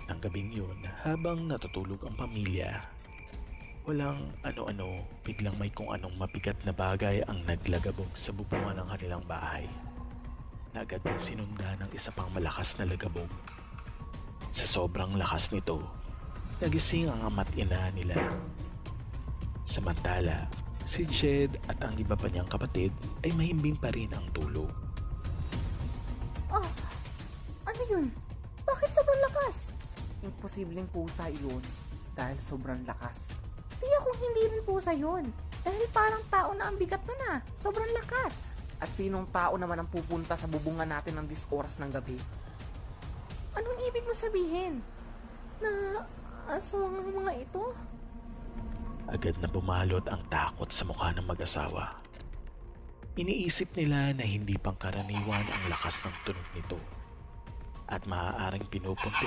Nang gabing yun, habang natutulog ang pamilya, walang ano-ano, biglang may kung anong mabigat na bagay ang naglagabog sa bubungan ng kanilang bahay, na agad din sinunda ng isa pang malakas na lagabog. Sa sobrang lakas nito, nagising ang ama't ina nila. Samantala, si Jed at ang iba pa niyang kapatid ay mahimbing pa rin ang tulog. Ah, ano yun? Bakit sobrang lakas? Imposibleng pusa yun dahil sobrang lakas. Tiyak kung hindi rin pusa yun. Dahil parang tao na ang bigat nun ah. Sobrang lakas. At sinong tao naman ang pupunta sa bubungan natin ng oras ng gabi? Anong ibig mo sabihin? Na aswang ang mga ito? Agad na bumalot ang takot sa mukha ng mag-asawa. Iniisip nila na hindi pangkaraniwan ang lakas ng tunog nito at maaaring pinupunti